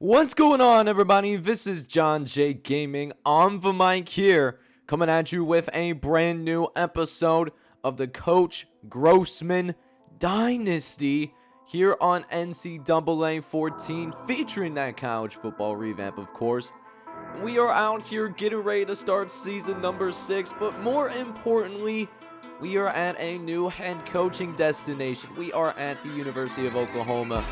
What's going on, everybody? This is John J Gaming on the mic here, coming at you with a brand new episode of the Coach Grossman Dynasty here on NCAA 14, featuring that college football revamp, of course. We are out here getting ready to start season number 6, but more importantly, we are at a new head coaching destination. We are at the University of Oklahoma.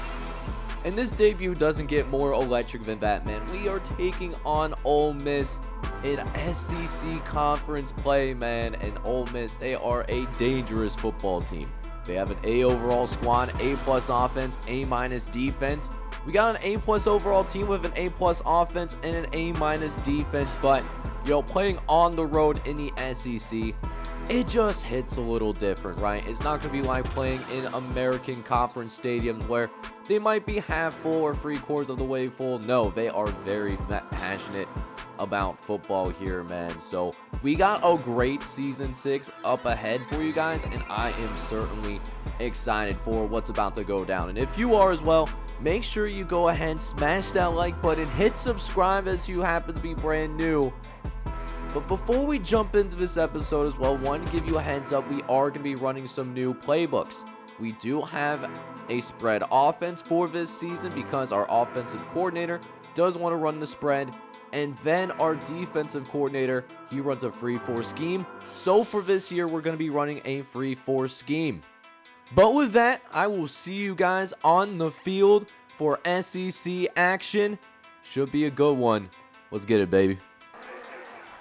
And this debut doesn't get more electric than that, man. We are taking on Ole Miss in SEC conference play, man. And Ole Miss, they are a dangerous football team. They have an A overall squad, A+ offense, A- defense. We got an A+ overall team with an A+ offense and an A- defense. But, playing on the road in the SEC, it just hits a little different, right? It's not going to be like playing in American Conference stadiums where they might be half full or 3/4 of the way full. No, they are very passionate about football here, man. So we got a great season 6 up ahead for you guys, and I am certainly excited for what's about to go down. And if you are as well, make sure you go ahead, smash that like button, hit subscribe as you happen to be brand new. But before we jump into this episode as well, I wanted to give you a heads up. We are going to be running some new playbooks. We do have a spread offense for this season because our offensive coordinator does want to run the spread. And then our defensive coordinator, he runs a 3-4 scheme. So for this year, we're going to be running a 3-4 scheme. But with that, I will see you guys on the field for SEC action. Should be a good one. Let's get it, baby.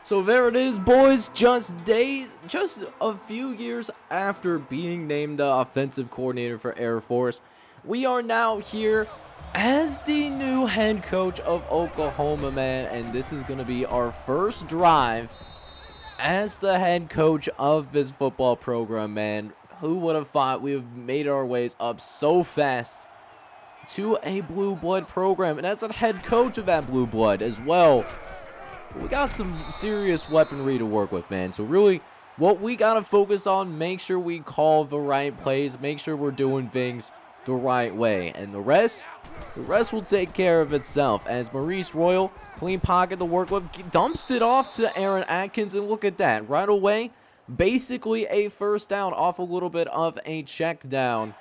So there it is, boys. Just a few years after being named the offensive coordinator for Air Force, we are now here as the new head coach of Oklahoma, man. And this is going to be our first drive as the head coach of this football program, man. Who would have thought we have made our ways up so fast to a blue blood program, and as a head coach of that blue blood as well. We got some serious weaponry to work with, man. So really, what we got to focus on, make sure we call the right plays, make sure we're doing things the right way. And the rest will take care of itself. As Maurice Royal, clean pocket to work with, dumps it off to Aaron Atkins, and look at that. Right away, basically a first down off a little bit of a check down.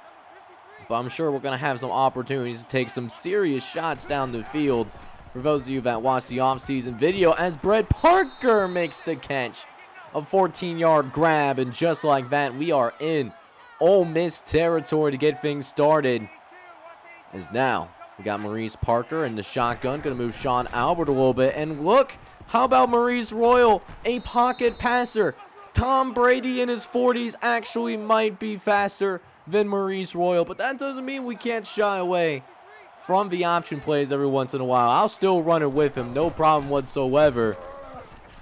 But I'm sure we're going to have some opportunities to take some serious shots down the field. For those of you that watched the offseason video, as Brett Parker makes the catch, a 14-yard grab, and just like that, we are in Ole Miss territory to get things started. As now, we got Maurice Parker in the shotgun, going to move Sean Albert a little bit, and look, how about Maurice Royal, a pocket passer? Tom Brady in his 40s actually might be faster than Maurice Royal, but that doesn't mean we can't shy away from the option plays every once in a while. I'll still run it with him, no problem whatsoever.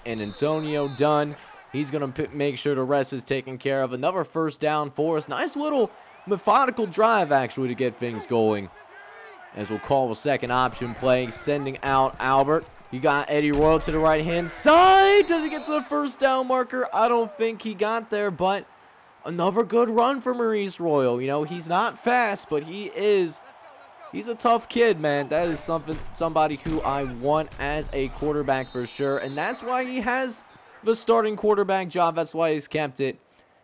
And Antonio Dunn, he's going to make sure the rest is taken care of. Another first down for us. Nice little methodical drive, actually, to get things going. As we'll call the second option play, sending out Albert. You got Eddie Royal to the right-hand side. Does he get to the first down marker? I don't think he got there, but another good run for Maurice Royal. He's not fast, but he's a tough kid, man. That is somebody who I want as a quarterback for sure. And that's why he has the starting quarterback job. That's why he's kept it.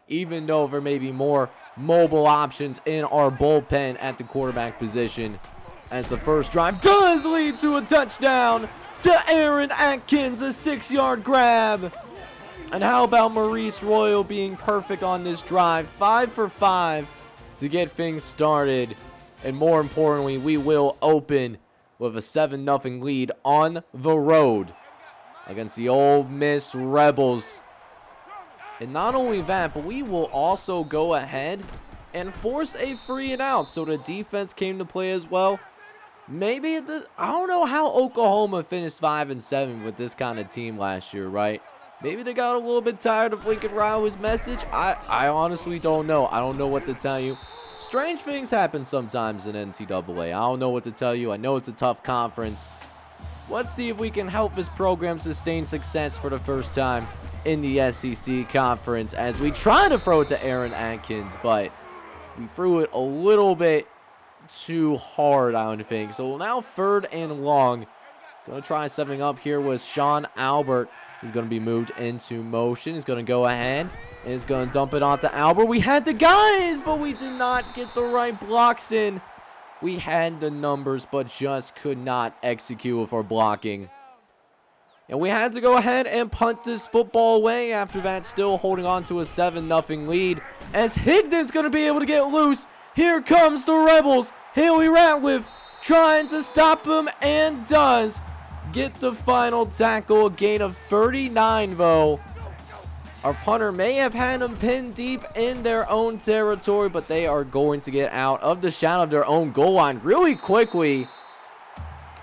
Even though there may be more mobile options in our bullpen at the quarterback position. As the first drive does lead to a touchdown to Aaron Atkins. A 6-yard grab. And how about Maurice Royal being perfect on this drive? 5 for 5 to get things started. And more importantly, we will open with a 7-0 lead on the road against the Ole Miss Rebels. And not only that, but we will also go ahead and force a 3 and out. So the defense came to play as well. Maybe, I don't know how Oklahoma finished 5-7 with this kind of team last year, right? Maybe they got a little bit tired of Lincoln Riley's message. I honestly don't know. I don't know what to tell you. Strange things happen sometimes in NCAA. I don't know what to tell you. I know it's a tough conference. Let's see if we can help this program sustain success for the first time in the SEC conference as we try to throw it to Aaron Atkins, but we threw it a little bit too hard, I don't think. So now 3rd and long. Going to try stepping up here with Sean Albert. He's going to be moved into motion. He's going to go ahead and he's going to dump it onto Albert. We had the guys, but we did not get the right blocks in. We had the numbers, but just could not execute with our blocking. And we had to go ahead and punt this football away after that, still holding on to a 7-0 lead. As Higdon's going to be able to get loose. Here comes the Rebels. Haley Ratliff trying to stop him and does get the final tackle. A gain of 39, though. Our punter may have had him pinned deep in their own territory, but they are going to get out of the shadow of their own goal line really quickly.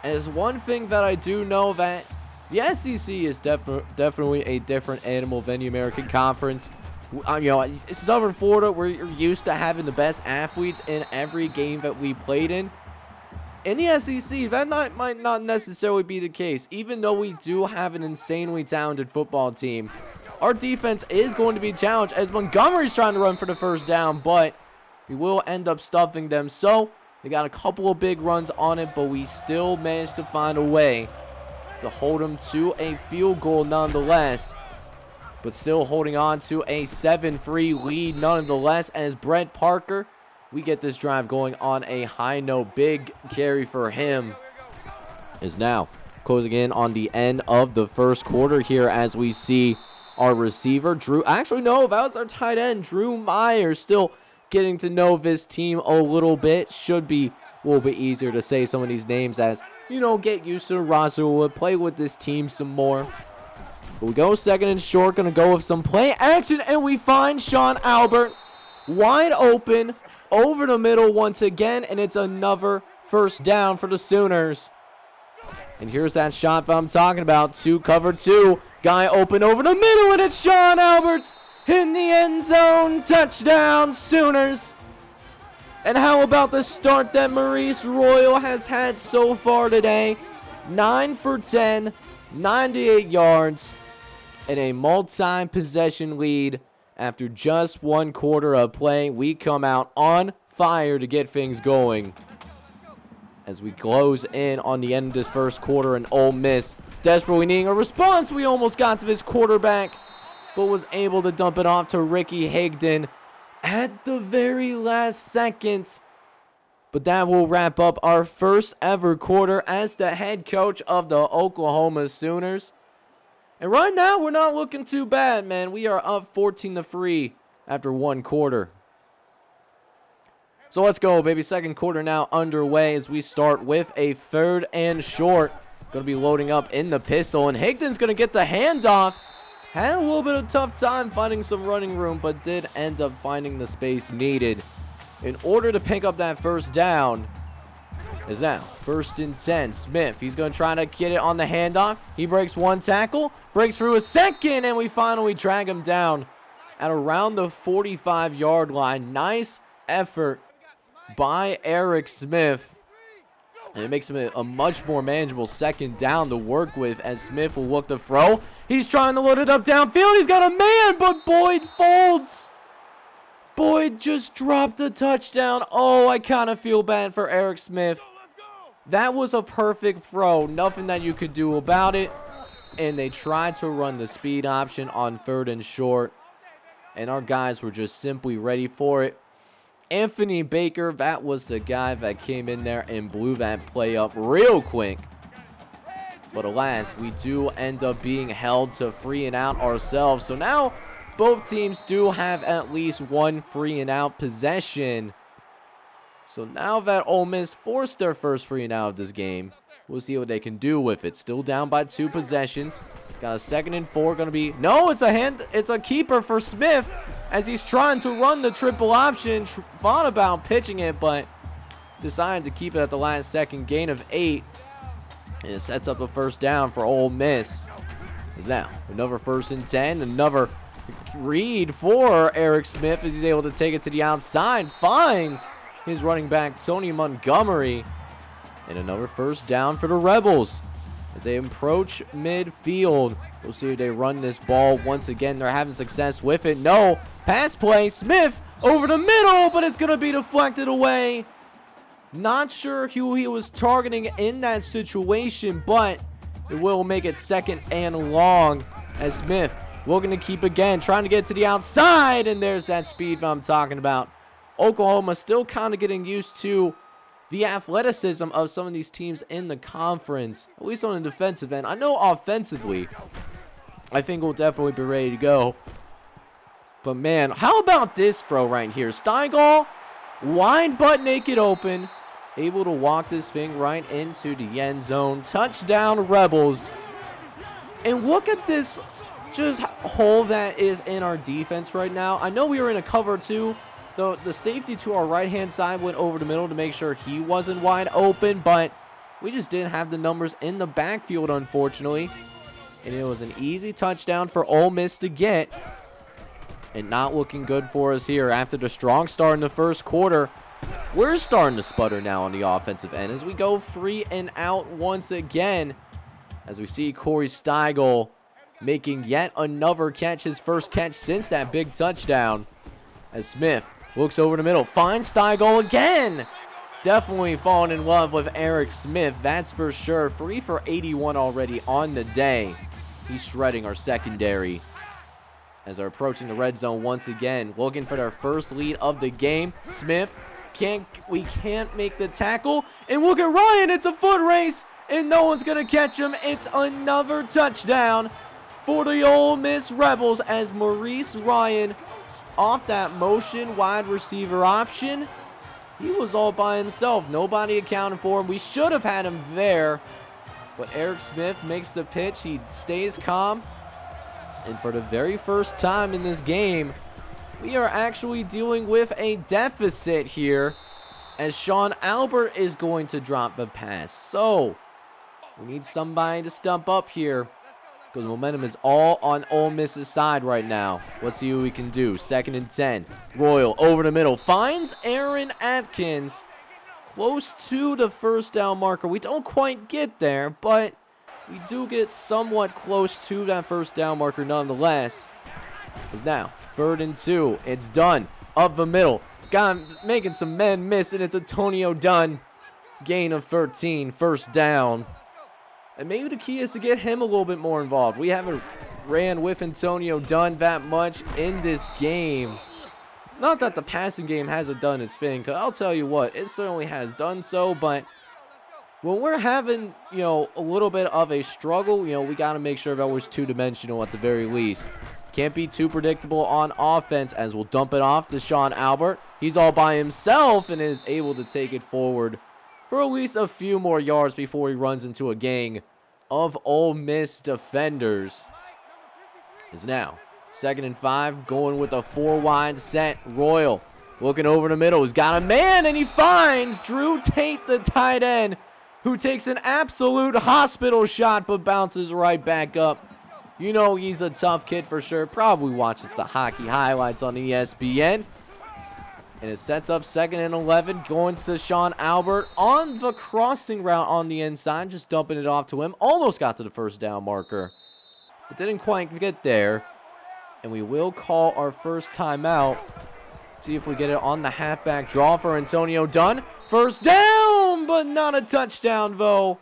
As one thing that I do know, that the SEC is definitely a different animal than the American Conference. Southern Florida, we're used to having the best athletes in every game that we played in. In the SEC, that might not necessarily be the case. Even though we do have an insanely talented football team, our defense is going to be challenged as Montgomery's trying to run for the 1st down, but we will end up stuffing them. So they got a couple of big runs on it, but we still managed to find a way to hold them to a field goal nonetheless. But still holding on to a 7-3 lead nonetheless, as Brett Parker, we get this drive going on a high note. Big carry for him is now closing in on the end of the 1st quarter here, as we see our receiver, that was our tight end, Drew Myers, still getting to know this team a little bit. Should be a little bit easier to say some of these names as, get used to the roster. We'll play with this team some more. But we go 2nd and short, going to go with some play action, and we find Sean Albert wide open over the middle once again, and it's another 1st down for the Sooners. And here's that shot that I'm talking about. 2 cover 2. Guy open over the middle, and it's Sean Albert in the end zone. Touchdown, Sooners. And how about the start that Maurice Royal has had so far today? 9 for 10, 98 yards, and a multi-possession lead. After just 1 quarter of play, we come out on fire to get things going. As we close in on the end of this 1st quarter, and Ole Miss desperately needing a response. We almost got to his quarterback, but was able to dump it off to Ricky Higdon at the very last second. But that will wrap up our 1st ever quarter as the head coach of the Oklahoma Sooners. And right now, we're not looking too bad, man. We are up 14-3 after 1 quarter. So let's go, baby. 2nd quarter now underway as we start with a 3rd and short. Going to be loading up in the pistol, and Higdon's going to get the handoff. Had a little bit of tough time finding some running room, but did end up finding the space needed in order to pick up that 1st down. Is now 1st and 10. Smith, he's going to try to get it on the handoff. He breaks 1 tackle, breaks through a 2nd, and we finally drag him down at around the 45-yard line. Nice effort by Eric Smith. And it makes him a much more manageable 2nd down to work with, as Smith will look to throw. He's trying to load it up downfield. He's got a man, but Boyd folds. Boyd just dropped a touchdown. Oh, I kind of feel bad for Eric Smith. That was a perfect throw. Nothing that you could do about it. And they tried to run the speed option on 3rd and short. And our guys were just simply ready for it. Anthony Baker, that was the guy that came in there and blew that play up real quick. But alas, we do end up being held to 3 and out ourselves. So now both teams do have at least 1 3 and out possession. So now that Ole Miss forced their first 3 and out of this game, we'll see what they can do with it. Still down by 2 possessions. Got a 2nd and 4. Going to be, no, it's a keeper for Smith as he's trying to run the triple option. Thought about pitching it, but decided to keep it at the last second. Gain of 8. And it sets up a 1st down for Ole Miss. Is now another 1st and 10. Another read for Eric Smith as he's able to take it to the outside. Finds his running back, Tony Montgomery. And another 1st down for the Rebels as they approach midfield. We'll see if they run this ball once again. They're having success with it. No. Pass play. Smith over the middle, but it's going to be deflected away. Not sure who he was targeting in that situation, but it will make it 2nd and long as Smith looking to keep again, trying to get to the outside, and there's that speed I'm talking about. Oklahoma still kind of getting used to the athleticism of some of these teams in the conference, at least on the defensive end. I know offensively, I think we'll definitely be ready to go. But man, how about this throw right here? Steigal, wide butt naked open, able to walk this thing right into the end zone. Touchdown, Rebels. And look at this just hole that is in our defense right now. I know we were in a cover 2. The safety to our right-hand side went over the middle to make sure he wasn't wide open, but we just didn't have the numbers in the backfield, unfortunately. And it was an easy touchdown for Ole Miss to get. And not looking good for us here after the strong start in the first quarter. We're starting to sputter now on the offensive end as we go 3 and out once again. As we see Corey Steigal making yet another catch, his first catch since that big touchdown. As Smith looks over the middle, finds Steigal again. Definitely falling in love with Eric Smith, that's for sure. 3 for 81 already on the day. He's shredding our secondary. As they're approaching the red zone once again, looking for their first lead of the game. Smith, we can't make the tackle. And look at Ryan, it's a foot race, and no one's going to catch him. It's another touchdown for the Ole Miss Rebels as Maurice Ryan, off that motion wide receiver option, he was all by himself. Nobody accounted for him. We should have had him there, but Eric Smith makes the pitch. He stays calm. And for the very first time in this game, we are actually dealing with a deficit here as Sean Albert is going to drop the pass. So we need somebody to stump up here because momentum is all on Ole Miss's side right now. Let's see what we can do. 2nd and 10. Royal over the middle. Finds Aaron Atkins close to the first down marker. We don't quite get there, but we do get somewhat close to that first down marker nonetheless. It's now 3rd and 2. It's Dunn up the middle. Got him making some men miss, and it's Antonio Dunn. Gain of 13, first down. And maybe the key is to get him a little bit more involved. We haven't ran with Antonio Dunn that much in this game. Not that the passing game hasn't done its thing, because I'll tell you what, it certainly has done so, but when we're having, a little bit of a struggle, we got to make sure that we're two-dimensional at the very least. Can't be too predictable on offense, as we'll dump it off to Sean Albert. He's all by himself and is able to take it forward for at least a few more yards before he runs into a gang of Ole Miss defenders. Is now 2nd and 5, going with a 4-wide set. Royal looking over the middle. He's got a man, and he finds Drew Tate, the tight end, who takes an absolute hospital shot but bounces right back up. He's a tough kid for sure. Probably watches the hockey highlights on ESPN. And it sets up 2nd and 11, going to Sean Albert on the crossing route on the inside, just dumping it off to him. Almost got to the first down marker, but didn't quite get there. And we will call our first timeout. See if we get it on the halfback draw for Antonio Dunn. First down, but not a touchdown, though.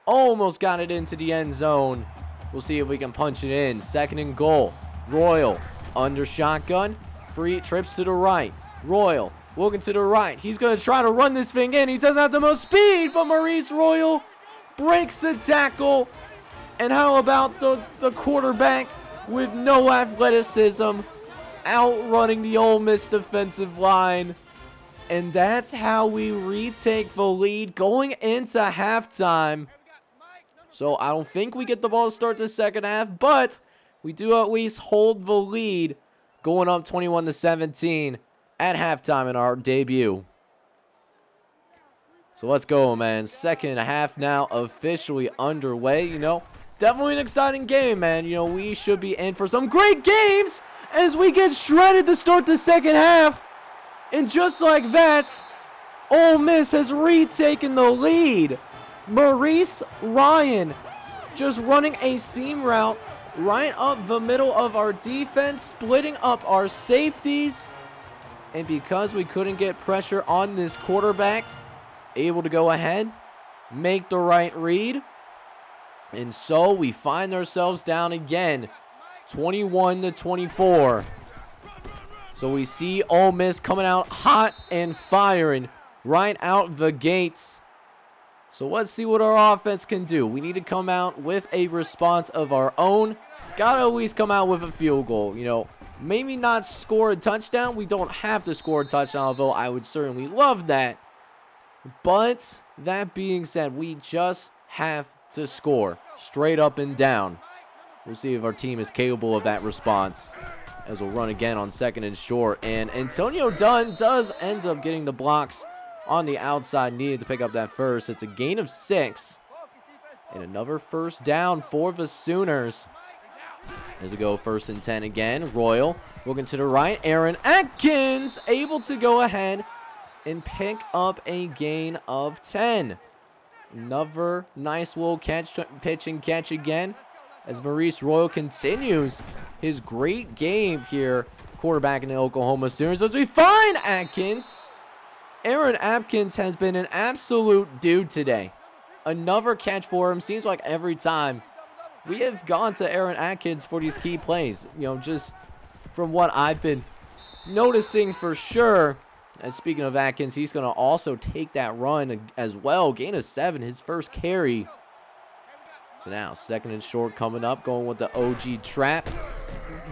Almost got it into the end zone. We'll see if we can punch it in. 2nd and goal. Royal under shotgun. Free trips to the right. Royal looking to the right. He's going to try to run this thing in. He doesn't have the most speed, but Maurice Royal breaks the tackle. And how about the quarterback with no athleticism outrunning the Ole Miss defensive line? And that's how we retake the lead going into halftime. So I don't think we get the ball to start the second half, but we do at least hold the lead going up 21-17 at halftime in our debut. So let's go, man. Second half now officially underway. Definitely an exciting game, man. We should be in for some great games as we get shredded to start the second half. And just like that, Ole Miss has retaken the lead. Maurice Ryan just running a seam route right up the middle of our defense, splitting up our safeties. And because we couldn't get pressure on this quarterback, able to go ahead, make the right read. And so we find ourselves down again, 21-24. So we see Ole Miss coming out hot and firing right out the gates. So let's see what our offense can do. We need to come out with a response of our own. Gotta always come out with a field goal. You know, maybe not score a touchdown. We don't have to score a touchdown, although I would certainly love that. But that being said, we just have to score straight up and down. We'll see if our team is capable of that response, as we'll run again on 2nd and short. And Antonio Dunn does end up getting the blocks on the outside, needed to pick up that first. It's a gain of 6. And another first down for the Sooners. As we go 1st and 10 again. Royal looking to the right. Aaron Atkins able to go ahead and pick up a gain of 10. Another nice little pitch and catch again, as Maurice Royal continues his great game here, quarterback in the Oklahoma Sooners. As we find Atkins, Aaron Atkins has been an absolute dude today. Another catch for him. Seems like every time we have gone to Aaron Atkins for these key plays. You know, just from what I've been noticing for sure. And speaking of Atkins, he's going to also take that run as well. Gain of 7, his first carry. So now 2nd and short coming up, going with the OG trap.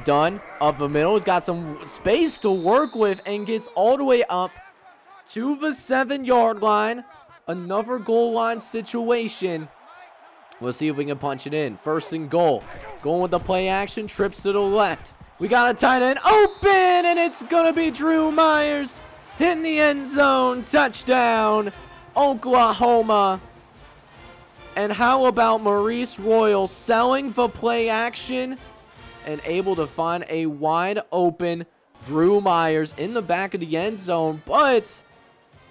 Dunn up the middle. He's got some space to work with and gets all the way up to the 7-yard line. Another goal line situation. We'll see if we can punch it in. 1st and goal. Going with the play action. Trips to the left. We got a tight end open, and it's going to be Drew Myers. Hitting the end zone. Touchdown, Oklahoma. And how about Maurice Royal selling the play action and able to find a wide open Drew Myers in the back of the end zone. But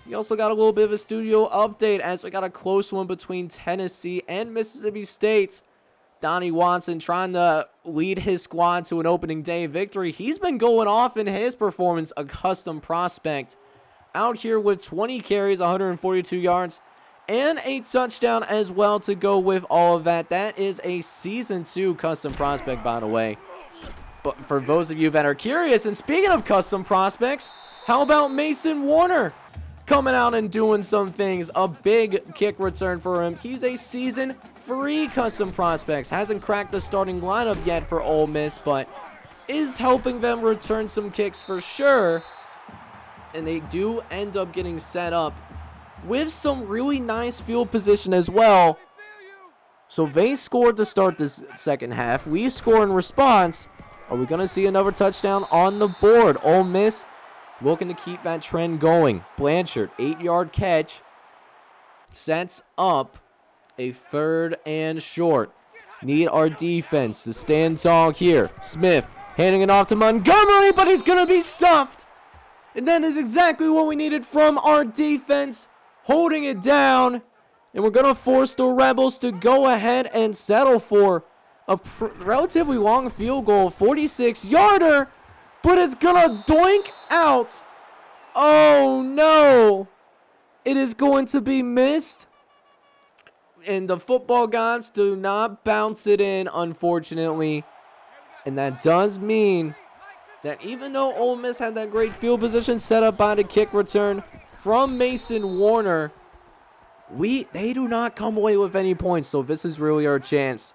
we also got a little bit of a studio update, as we got a close one between Tennessee and Mississippi State. Donnie Watson trying to lead his squad to an opening day victory. He's been going off in his performance, a custom prospect. Out here with 20 carries, 142 yards, and a touchdown as well to go with all of that. That is a Season 2 custom prospect, by the way. But for those of you that are curious, and speaking of custom prospects, how about Mason Warner coming out and doing some things? A big kick return for him. He's a Season 3 custom prospects. Hasn't cracked the starting lineup yet for Ole Miss, but is helping them return some kicks for sure. And they do end up getting set up with some really nice field position as well. So they scored to start this second half. We score in response. Are we going to see another touchdown on the board? Ole Miss looking to keep that trend going. Blanchard, 8-yard catch, sets up a 3rd and short. Need our defense to stand tall here. Smith handing it off to Montgomery, but he's going to be stuffed. And that is exactly what we needed from our defense, holding it down. And we're going to force the Rebels to go ahead and settle for a relatively long field goal, 46-yarder, but it's going to doink out. Oh, no. It is going to be missed. And the football gods do not bounce it in, unfortunately. And that does mean that even though Ole Miss had that great field position set up by the kick return from Mason Warner, they do not come away with any points. So this is really our chance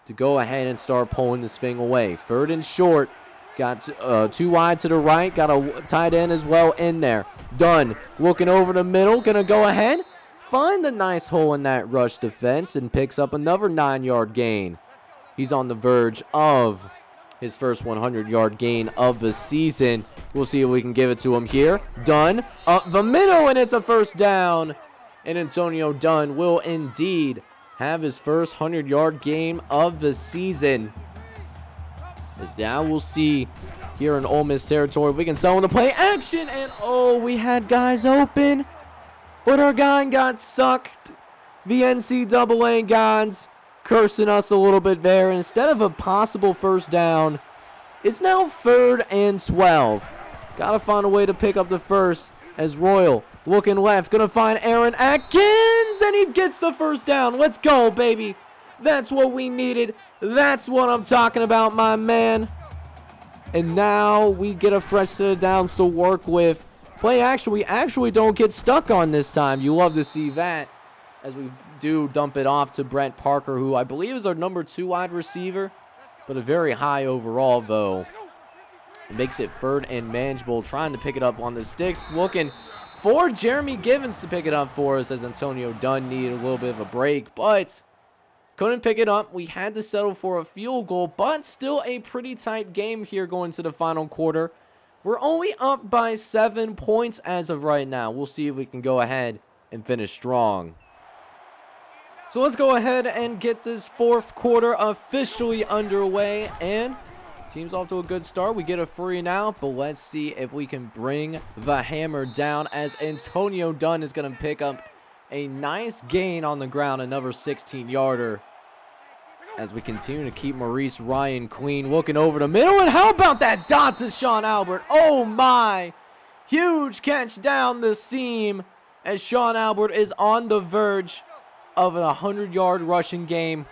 to go ahead and start pulling this thing away. 3rd and short. Got 2 wide to the right. Got a tight end as well in there. Dunn looking over the middle. Going to go ahead, find the nice hole in that rush defense, and picks up another 9-yard gain. He's on the verge of his first 100-yard gain of the season. We'll see if we can give it to him here. Dunn up the middle, and it's a first down. And Antonio Dunn will indeed have his first 100-yard game of the season. As now we'll see here in Ole Miss territory, we can sell him to play action. And oh, we had guys open, but our guy got sucked. The NCAA gods cursing us a little bit there. Instead of a possible first down, it's now 3rd and 12. Gotta find a way to pick up the first, as Royal Looking left, gonna find Aaron Atkins, and he gets the first down. Let's go, baby. That's what we needed. That's what I'm talking about, my man. And now we get a fresh set of downs to work with. Play action, we actually don't get stuck on this time. You love to see that, as we do dump it off to Brent Parker, who I believe is our number 2 wide receiver, but a very high overall, though. It makes it third and manageable, trying to pick it up on the sticks, looking for Jeremy Givens to pick it up for us, as Antonio Dunn needed a little bit of a break, but couldn't pick it up. We had to settle for a field goal, but still a pretty tight game here going to the final quarter. We're only up by 7 points as of right now. We'll see if we can go ahead and finish strong. So let's go ahead and get this fourth quarter officially underway, and team's off to a good start. We get a free and out, but let's see if we can bring the hammer down, as Antonio Dunn is going to pick up a nice gain on the ground, another 16-yarder, as we continue to keep Maurice Ryan clean. Looking over the middle, and how about that dot to Sean Albert? Oh my! Huge catch down the seam, as Sean Albert is on the verge of a 100-yard rushing game.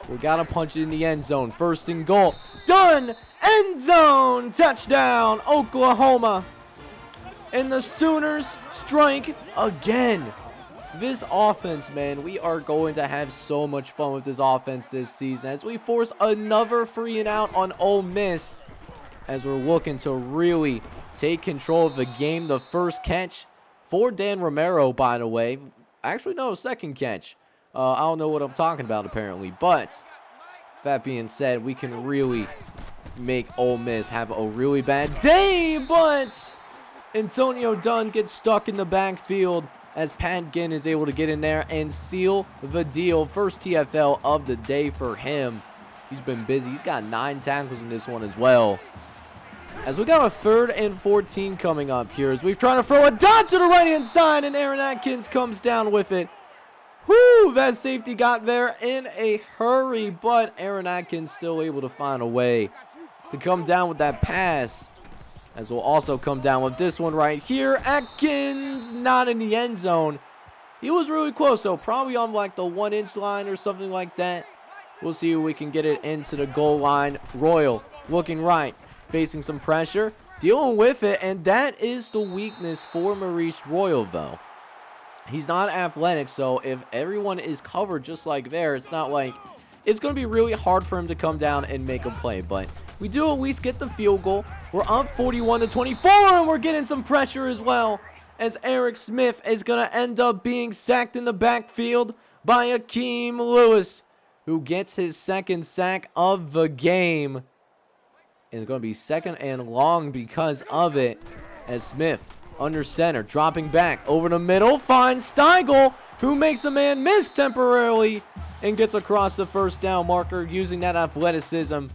We gotta punch it in the end zone. First and goal. Done! End zone! Touchdown, Oklahoma! And the Sooners strike again. This offense, man, we are going to have so much fun with this offense this season, as we force another free and out on Ole Miss, as we're looking to really take control of the game. The first catch for Dan Romero, by the way. Actually, no, second catch. I don't know what I'm talking about, apparently. But that being said, we can really make Ole Miss have a really bad day. But Antonio Dunn gets stuck in the backfield, as Pat Ginn is able to get in there and seal the deal. First TFL of the day for him. He's been busy. He's got 9 tackles in this one as well. As we got a 3rd and 14 coming up here, as we've tried to throw a dot to the right-hand side, and Aaron Atkins comes down with it. Whoo, that safety got there in a hurry, but Aaron Atkins still able to find a way to come down with that pass, as we'll also come down with this one right here. Atkins not in the end zone. He was really close, though, probably on like the 1-inch line or something like that. We'll see if we can get it into the goal line. Royal looking right, facing some pressure, dealing with it, and that is the weakness for Maurice Royal, though. He's not athletic, so if everyone is covered just like there, it's not like it's going to be really hard for him to come down and make a play. But we do at least get the field goal. We're up 41-24, and we're getting some pressure as well, as Eric Smith is going to end up being sacked in the backfield by Akeem Lewis, who gets his 2nd sack of the game. And it's going to be 2nd and long because of it, as Smith under center, dropping back over the middle, finds Steigel, who makes a man miss temporarily and gets across the first down marker using that athleticism,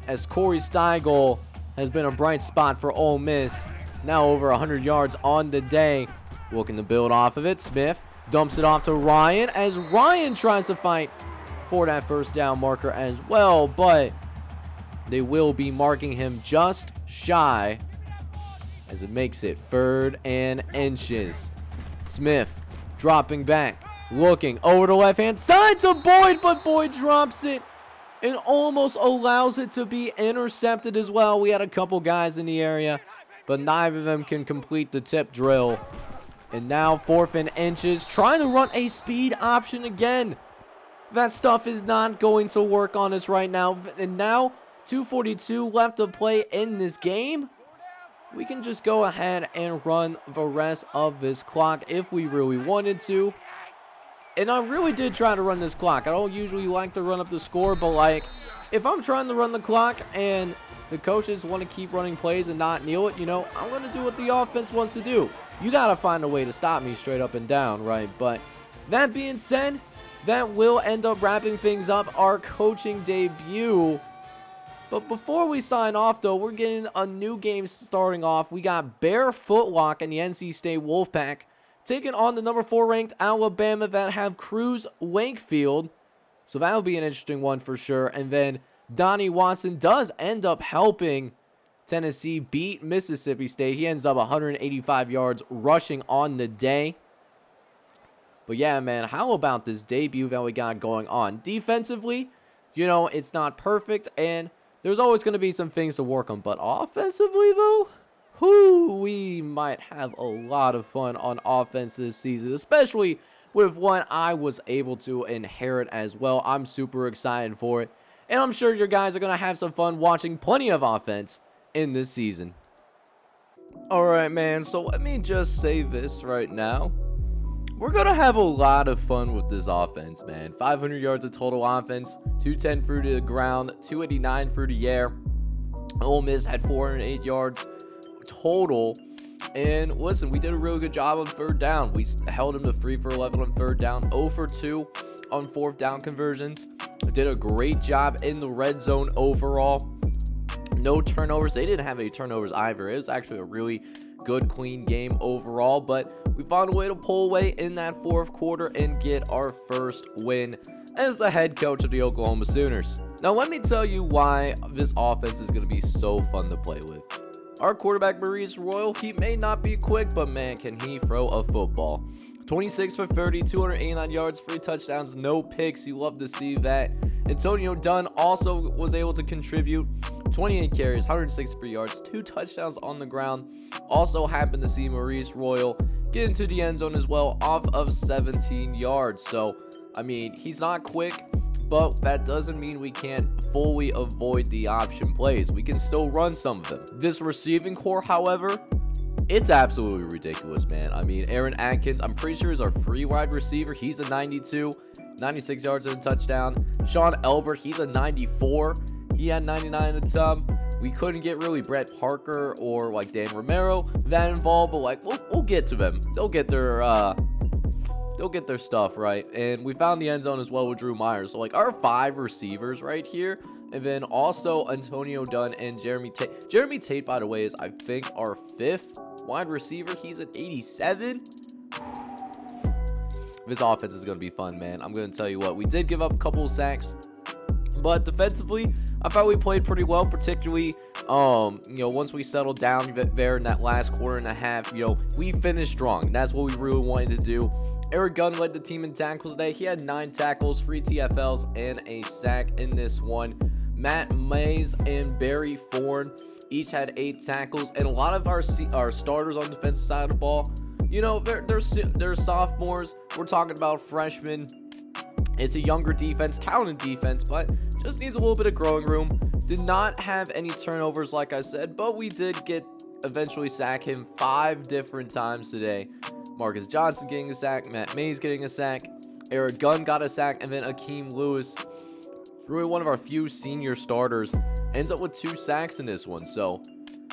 as Corey Steigel has been a bright spot for Ole Miss. Now over 100 yards on the day. Looking to build off of it. Smith dumps it off to Ryan, as Ryan tries to fight for that first down marker as well, but they will be marking him just shy, as it makes it 3rd and inches. Smith dropping back, looking over the left-hand side to Boyd, but Boyd drops it and almost allows it to be intercepted as well. We had a couple guys in the area, but neither of them can complete the tip drill. And now 4th and inches, trying to run a speed option again. That stuff is not going to work on us right now. And now 2:42 left to play in this game. We can just go ahead and run the rest of this clock if we really wanted to. And I really did try to run this clock. I don't usually like to run up the score, but like, if I'm trying to run the clock and the coaches want to keep running plays and not kneel it, you know, I'm going to do what the offense wants to do. You got to find a way to stop me straight up and down, right? But that being said, that will end up wrapping things up, our coaching debut. But before we sign off, though, we're getting a new game starting off. We got Bear Footlock and the NC State Wolfpack taking on the number 4 ranked Alabama that have Cruz Wakefield. So that'll be an interesting one for sure. And then Donnie Watson does end up helping Tennessee beat Mississippi State. He ends up 185 yards rushing on the day. But yeah, man, how about this debut that we got going on? Defensively, you know, it's not perfect, and there's always going to be some things to work on. But offensively, though, we might have a lot of fun on offense this season, especially with what I was able to inherit as well. I'm super excited for it, and I'm sure your guys are going to have some fun watching plenty of offense in this season. All right, man, so let me just say this right now. We're going to have a lot of fun with this offense, man. 500 yards of total offense, 210 through the ground, 289 through the air. Ole Miss had 408 yards total. And listen, we did a really good job on third down. We held him to 3 for 11 on third down, 0 for 2 on fourth down conversions. Did a great job in the red zone overall. No turnovers. They didn't have any turnovers either. It was actually a really good, clean game overall, but we found a way to pull away in that fourth quarter and get our first win as the head coach of the Oklahoma Sooners. Now, let me tell you why this offense is going to be so fun to play with. Our quarterback, Maurice Royal, he may not be quick, but man, can he throw a football. 26 for 30, 289 yards, 3 touchdowns, no picks. You love to see that. Antonio Dunn also was able to contribute. 28 carries, 163 yards, 2 touchdowns on the ground. Also happened to see Maurice Royal get into the end zone as well off of 17 yards. So, I mean, he's not quick, but that doesn't mean we can't fully avoid the option plays. We can still run some of them. This receiving core, however, it's absolutely ridiculous, man. I mean, Aaron Atkins, I'm pretty sure is our free wide receiver. He's a 92, 96 yards and a touchdown. Sean Elbert, he's a 94. He had 99 at some. We couldn't get really Brett Parker or like Dan Romero that involved, but like we'll get to them. They'll get their stuff right. And we found the end zone as well with Drew Myers. So like our 5 receivers right here, and then also Antonio Dunn and Jeremy Tate. Jeremy Tate, by the way, is I think our 5th wide receiver. He's at 87. This offense is gonna be fun, man. I'm gonna tell you what. We did give up a couple of sacks, but defensively, I thought we played pretty well, particularly, once we settled down there in that last quarter and a half, we finished strong. That's what we really wanted to do. Eric Gunn led the team in tackles today. He had 9 tackles, 3 TFLs, and a sack in this one. Matt Mays and Barry Thorne each had 8 tackles, and a lot of our starters on the defensive side of the ball, they're sophomores. We're talking about freshmen. It's a younger defense, talented defense, but just needs a little bit of growing room. Did not have any turnovers, like I said, but we did eventually sack him 5 different times today. Marcus Johnson getting a sack, Matt Mays getting a sack, Eric Gunn got a sack, and then Akeem Lewis, really one of our few senior starters, ends up with 2 sacks in this one. So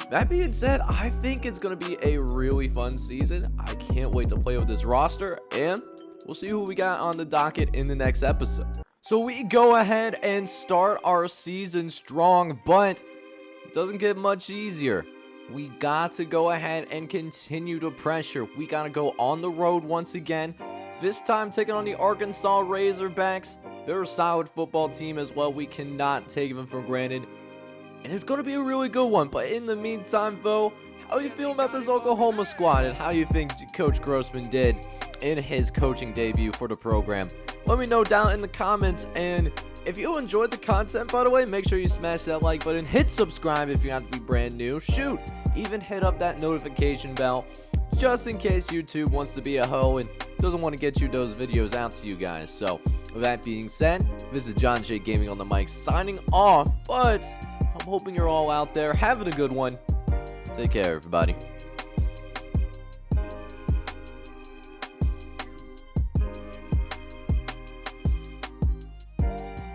that being said, I think it's going to be a really fun season. I can't wait to play with this roster, and we'll see who we got on the docket in the next episode. So we go ahead and start our season strong, but it doesn't get much easier. We got to go ahead and continue to pressure. We got to go on the road once again. This time taking on the Arkansas Razorbacks. They're a solid football team as well. We cannot take them for granted. And it's going to be a really good one. But in the meantime, though, how you feel about this Oklahoma squad and how you think Coach Grossman did in his coaching debut for the program? Let me know down in the comments. And if you enjoyed the content, by the way, make sure you smash that like button. Hit subscribe if you have to be brand new. Shoot, even hit up that notification bell just in case YouTube wants to be a hoe and doesn't want to get you those videos out to you guys. So with that being said, this is John J Gaming on the mic signing off, but I'm hoping you're all out there having a good one. Take care, everybody.